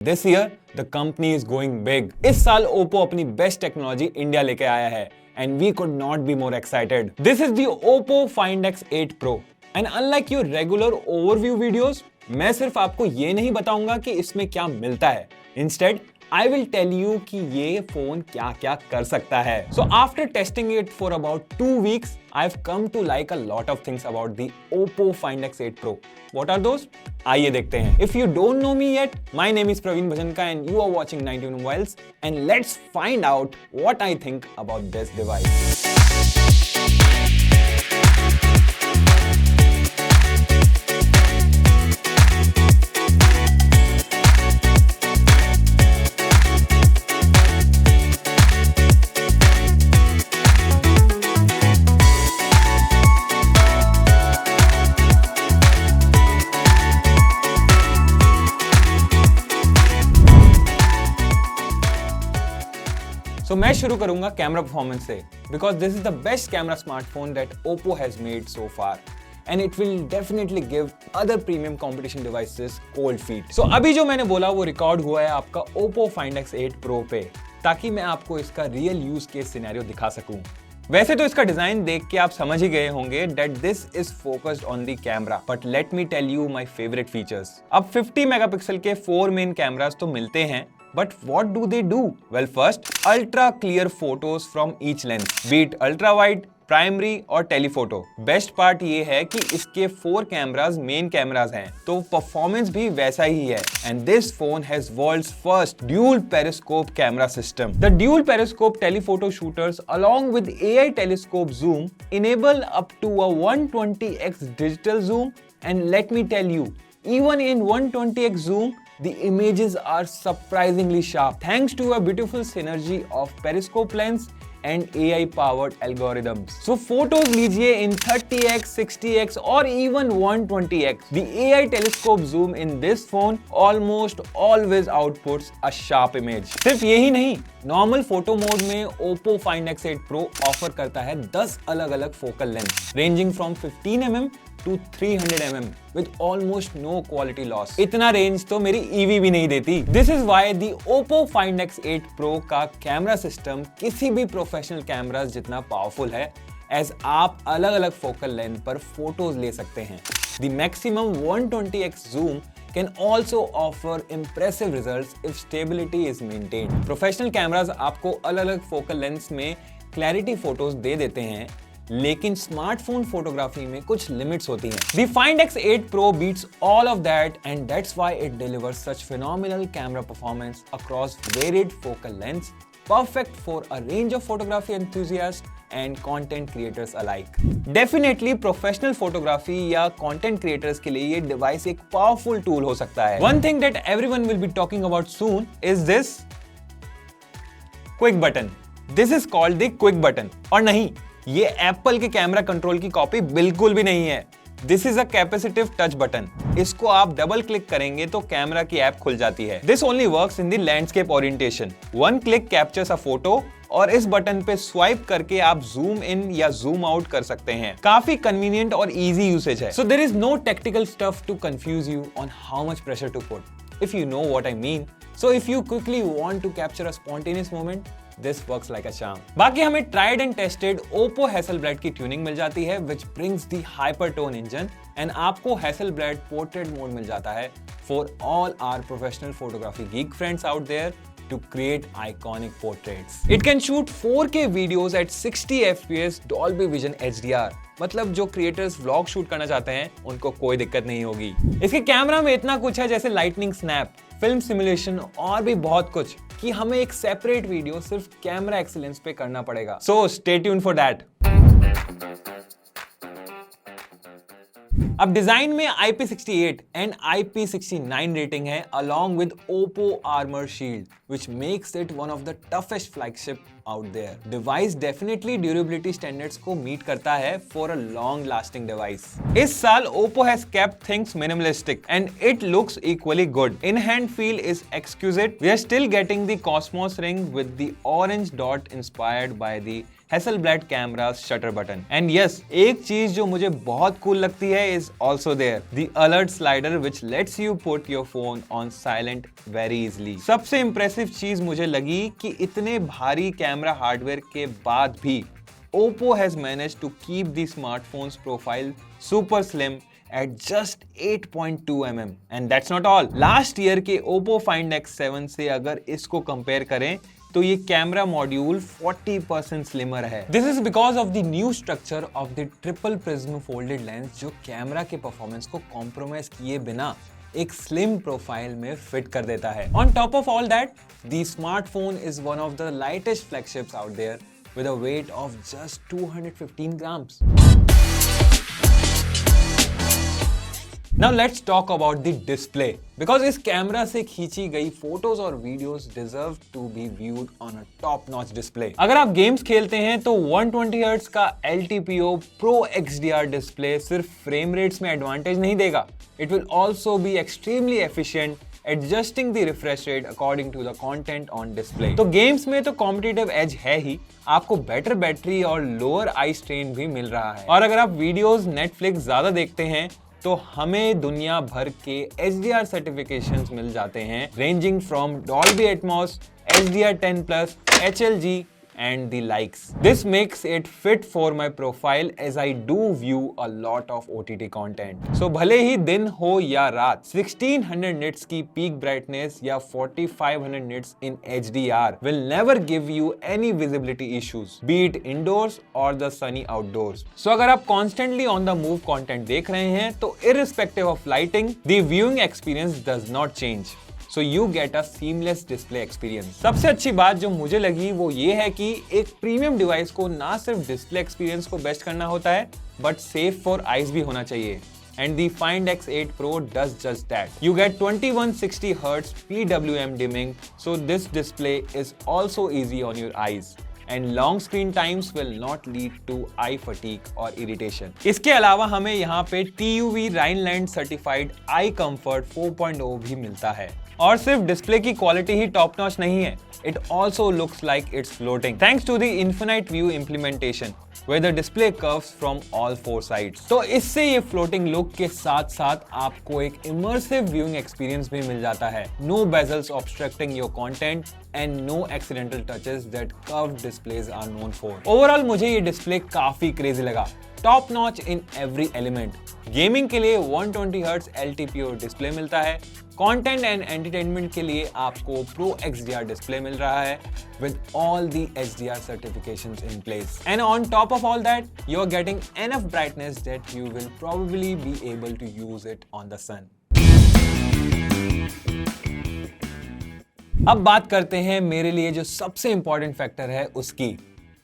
This year, the company is going big. इस साल Oppo अपनी बेस्ट टेक्नोलॉजी इंडिया लेके आया है and we could not be more excited. This is the Oppo Find X8 Pro. And unlike your regular overview videos, मैं सिर्फ आपको ये नहीं बताऊंगा कि इसमें क्या मिलता है. Instead, I will tell you कि ये फोन क्या क्या कर सकता है. So after testing it for about 2 weeks, I've come to like a lot of things about the Oppo Find X8 Pro. What are those? आइए देखते हैं. If you don't know me yet, my name is Praveen Bhajanka and you are watching 91 Mobiles, and let's find out what I think about this device. तो मैं शुरू करूंगा camera performance से because this is the best camera smartphone that Oppo has made so far and it will definitely give other premium competition devices cold feet. So अभी जो मैंने बोला वो रिकॉर्ड हुआ है आपका Oppo Find X8 Pro पे, ताकि मैं आपको इसका रियल यूज केस सिनेरियो दिखा सकूं. वैसे तो इसका डिजाइन देख के आप समझ ही गए होंगे that this is focused on the camera, but let me tell you my favourite features. अब 50 मेगापिक्सल के 4 मेन कैमरास तो मिलते हैं, but what do they do? Well, first, ultra clear photos from each lens, be it ultra wide, primary और telephoto. Best part ये है कि इसके 4 कैमरास मेन कैमरास हैं, तो परफॉर्मेंस भी वैसा ही है. And this phone has world's first dual periscope camera system. The dual periscope telephoto shooters along with AI telescope zoom enable up to a 120x digital zoom, and let me tell you, even in 120x zoom, the images are surprisingly sharp thanks to a beautiful synergy of periscope lens and AI powered algorithms. So photos लीजिए in 30x, 60x or even 120x. The AI telescope zoom in this phone almost always outputs a sharp image. सिर्फ यही नहीं, normal photo mode में Oppo Find X8 Pro offer करता है 10 अलग अलग focal length ranging from 15mm to 300mm with almost no quality loss. इतना range तो मेरी EV भी नहीं देती. This is why the Oppo Find X8 Pro का कैमरा सिस्टम किसी भी प्रोफेशनल कैमरा जितना पावरफुल है, एज आप अलग अलग फोकल लेंथ पर फोटोज ले सकते हैं. The maximum 120x zoom can also offer impressive results if stability is maintained. Professional cameras आपको अलग अलग फोकल लेंथ्स में क्लैरिटी फोटोज दे देते हैं, लेकिन स्मार्टफोन फोटोग्राफी में कुछ लिमिट्स होती हैं. The Find X8 Pro beats all of that, and that's why it delivers such phenomenal camera performance across varied focal lengths, perfect for a range of photography enthusiasts and content creators alike. Definitely professional photography या content creators के लिए ये device एक powerful tool हो सकता है. One thing that everyone will be talking about soon is this quick button. This is called the quick button. और नहीं, ये एप्पल के कैमरा कंट्रोल की कॉपी बिल्कुल भी नहीं है. This is a capacitive touch button. इसको आप डबल क्लिक करेंगे तो कैमरा की ऐप खुल जाती है. This only works in the landscape orientation. One click captures a photo और इस बटन पे स्वाइप करके आप जूम इन या जूम आउट कर सकते हैं. काफी कन्वीनियंट और इजी यूसेज है. So there is no technical stuff to confuse you on how much pressure to put, if you know what I mean. So if you quickly want to capture a spontaneous moment, this works like a charm. बाकी हमें tried and tested Oppo Hasselblad की tuning मिल जाती है which brings the hypertone engine, and आपको Hasselblad portrait mode मिल जाता है for all our professional photography geek friends out there to create iconic portraits. It can shoot 4K videos at 60 FPS Dolby Vision HDR. मतलब जो creators vlog shoot करना चाहते हैं उनको कोई दिक्कत नहीं होगी. इसके कैमरा में इतना कुछ है जैसे लाइटनिंग स्नैप, फिल्म सिमुलेशन और भी बहुत कुछ, कि हमें एक सेपरेट वीडियो सिर्फ कैमरा एक्सीलेंस पे करना पड़ेगा. So stay tune for that. अब डिजाइन में IP68 एंड IP69 रेटिंग है along with Oppo Armor Shield, which makes it one of the toughest flagship out there. Device definitely durability standards को meet करता है for a long lasting device. इस साल Oppo has kept things minimalistic and it looks equally good. In hand feel is exquisite. We are still getting the Cosmos ring with the orange dot inspired by the Hasselblad camera shutter button. And yes, एक चीज जो मुझे बहुत cool लगती है is also there, the alert slider which lets you put your phone on silent very easily. सबसे impressive चीज मुझे लगी कि इतने भारी कैमरा हार्डवेयर के बाद भी Oppo has managed to keep the smartphone's profile super slim at just 8.2 mm. And that's not all. Last year के Oppo Find X7 से अगर इसको कंपेयर करें तो ये कैमरा मॉड्यूल 40% स्लिमर है। This is because of the new structure of the triple prism folded lens जो camera के परफॉर्मेंस को कॉम्प्रोमाइज किए बिना एक स्लिम प्रोफाइल में फिट कर देता है। On top of all that, the smartphone is one of the lightest flagships out there with a weight of just 215 grams. Now let's talk about the display because इस camera से खींची गई photos और videos deserve to be viewed on a top-notch display. अगर आप games खेलते हैं तो 120 Hz का LTPO Pro XDR डिस्प्ले सिर्फ फ्रेम रेट्स में एडवांटेज नहीं देगा, it will also be extremely efficient adjusting the refresh rate according to the content on display. तो गेम्स में तो कॉम्पिटिटिव एज है ही, आपको बेटर बैटरी और लोअर आई स्ट्रेन भी मिल रहा है। और अगर आप वीडियोस नेटफ्लिक्स ज्यादा देखते हैं तो हमें दुनिया भर के HDR सर्टिफिकेशंस मिल जाते हैं, ranging from Dolby Atmos, HDR10+, HLG and the likes. This makes it fit for my profile as I do view a lot of OTT content. So भले ही दिन हो या रात, 1600 nits की peak brightness या 4500 nits in HDR will never give you any visibility issues, be it indoors or the sunny outdoors. So अगर आप constantly on the move content देख रहे हैं तो irrespective of lighting, the viewing experience does not change. So you get a seamless display experience. सबसे अच्छी बात जो मुझे लगी वो ये है कि एक प्रीमियम डिवाइस को ना सिर्फ डिस्प्ले एक्सपीरियंस को बेस्ट करना होता है बट सेफ फॉर आईज भी होना चाहिए। And the Find X8 Pro does just that. You get 2160 Hz PWM dimming, so this display is also easy on your eyes. And long screen times will not lead to eye fatigue or irritation. इसके अलावा हमें यहाँ पे TUV Rhineland Certified Eye Comfort 4.0 भी मिलता है। और सिर्फ डिस्प्ले की क्वालिटी ही टॉप नॉच नहीं है, it also looks like it's floating thanks to the infinite view implementation where the display curves from all four sides. तो इससे ये फ्लोटिंग लुक के साथ साथ आपको एक immersive viewing experience भी मिल जाता है। No bezels obstructing your content and no accidental touches that curved displays are known for. Overall मुझे ये डिस्प्ले काफी क्रेजी लगा, top notch in every element. Gaming के लिए 120 Hz LTPO डिस्प्ले मिलता है, कंटेंट एंड एंटरटेनमेंट के लिए आपको Pro XDR डिस्प्ले मिल रहा है with all the HDR certifications in place. And on top of all that, you're getting enough brightness that you will probably be able to use it on the sun. अब बात करते हैं मेरे लिए जो सबसे इंपॉर्टेंट फैक्टर है उसकी,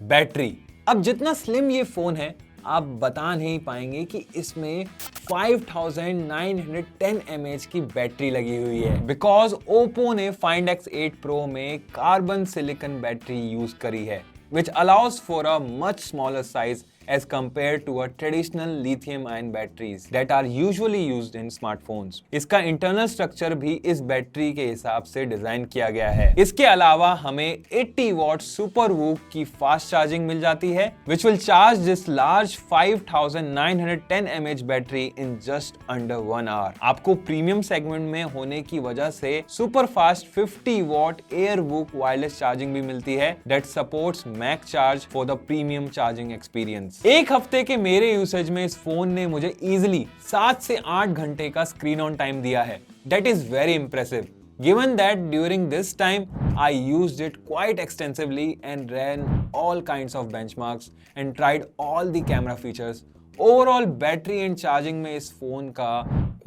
बैटरी। अब जितना स्लिम ये फोन है आप बता नहीं पाएंगे कि इसमें 5910 mAh की बैटरी लगी हुई है बिकॉज ओप्पो ने Find X8 Pro में कार्बन सिलिकॉन बैटरी यूज करी है which allows for a much smaller size as compared to a traditional lithium-ion batteries that are usually used in smartphones. इसका internal structure भी इस battery के हिसाब से डिजाइन किया गया है। इसके अलावा हमें 80 वॉट सुपर वूक की फास्ट चार्जिंग मिल जाती है which will charge this large 5910 mAh battery in just under 1 hour. आपको प्रीमियम सेगमेंट में होने की वजह से super fast 50 what air VOOC wireless charging भी मिलती है that supports Mac Charge for the premium charging experience. एक हफ्ते के मेरे यूसेज में इस फोन ने मुझे इजीली 7 से 8 घंटे का स्क्रीन ऑन टाइम दिया है। That is very impressive. Given that during this time I used it quite extensively and ran all kinds of benchmarks and tried all the camera features. Overall battery and charging में इस phone का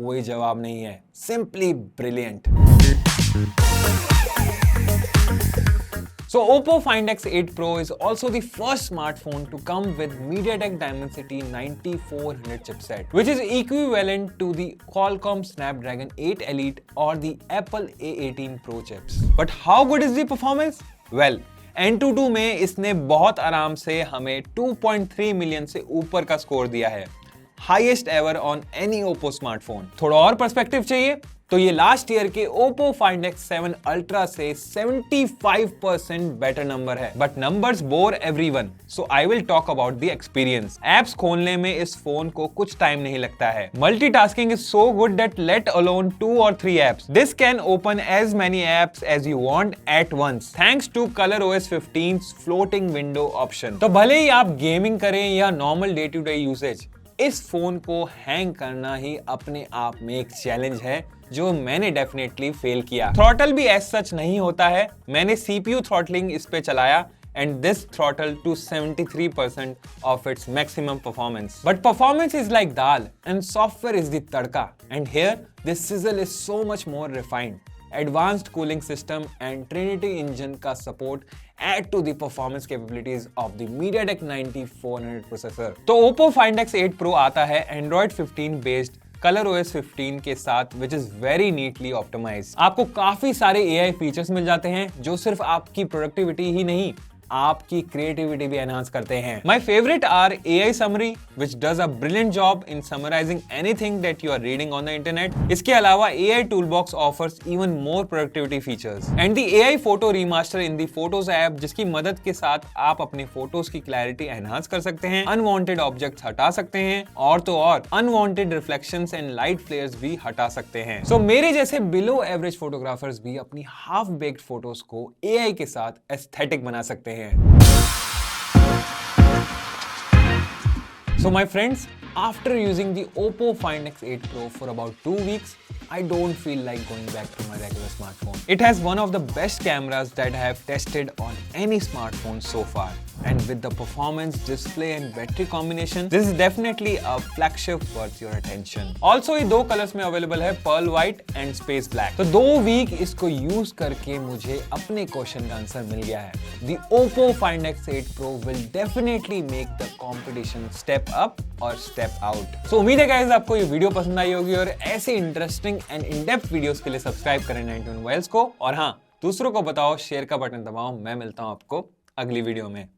कोई जवाब नहीं है। Simply brilliant. So Oppo Find X8 Pro is also the first smartphone to come with MediaTek Dimensity 9400 chipset, which is equivalent to the Qualcomm Snapdragon 8 Elite or the Apple A18 Pro chips. But how good is the performance? Well, Antutu में इसने बहुत आराम से हमें 2.3 million से ऊपर का score दिया है, highest ever on any Oppo smartphone. थोड़ा और पर्सपेक्टिव चाहिए? तो ये लास्ट ईयर के Oppo Find X7 Ultra से 75% बेटर नंबर है, but numbers bore everyone, so I will talk about the experience. Apps खोलने में इस फोन को कुछ टाइम नहीं लगता है। Multitasking is so good that let alone 2 or 3 apps, this can open as many apps as you want at once thanks to ColorOS 15's floating window option. तो भले ही आप गेमिंग करें या normal day to day usage, इस फोन को hang करना ही अपने आप में एक चैलेंज है जो मैंने डेफिनेटली फेल किया। थ्रॉटल भी एज सच नहीं होता है, मैंने CPU थ्रॉटलिंग इस पे चलाया and this throttle to 73% of its maximum performance. But performance is like dal and software is the tadka, and here this sizzle is so much more refined. Advanced cooling system and Trinity engine का support add to the performance capabilities of the MediaTek 9400 processor. तो Oppo Find X8 Pro आता है Android 15 based ColorOS 15 के साथ, which is very neatly optimized. आपको काफी सारे AI features मिल जाते हैं जो सिर्फ आपकी प्रोडक्टिविटी ही नहीं, आपकी क्रिएटिविटी भी एनहांस करते हैं। My favourite are AI summary which does a brilliant job in summarising anything that you are reading on the internet. इसके अलावा AI toolbox offers even more productivity features and the AI photo remaster in the photos app, जिसकी मदद के साथ आप अपने photos की clarity enhance कर सकते हैं, अनवांटेड ऑब्जेक्ट्स हटा सकते हैं और तो और अनवांटेड रिफ्लेक्शंस एंड लाइट फ्लेयर्स भी हटा सकते हैं। सो मेरे जैसे बिलो एवरेज फोटोग्राफर्स भी अपनी हाफ बेक्ड फोटोज को AI के साथ एस्थेटिक बना सकते हैं। So my friends, after using the Oppo Find X8 Pro for about 2 weeks, I don't feel like going back to my regular smartphone. It has one of the best cameras that I have tested on any smartphone so far. And with the performance, display and battery combination, this is definitely a flagship worth your attention. Also ये दो colours में available है, Pearl White and Space Black. तो 2 week इसको use करके मुझे अपने question का आंसर मिल गया है। The Oppo Find X8 Pro will definitely make the competition step up और step out. So उम्मीद है गाइस आपको ये वीडियो पसंद आई होगी और ऐसे interesting and in depth videos के लिए सब्सक्राइब करें 91 मोबाइल्स को, और हाँ, दूसरों को बताओ, शेयर का बटन दबाओ। मैं मिलता हूँ आपको अगली वीडियो में।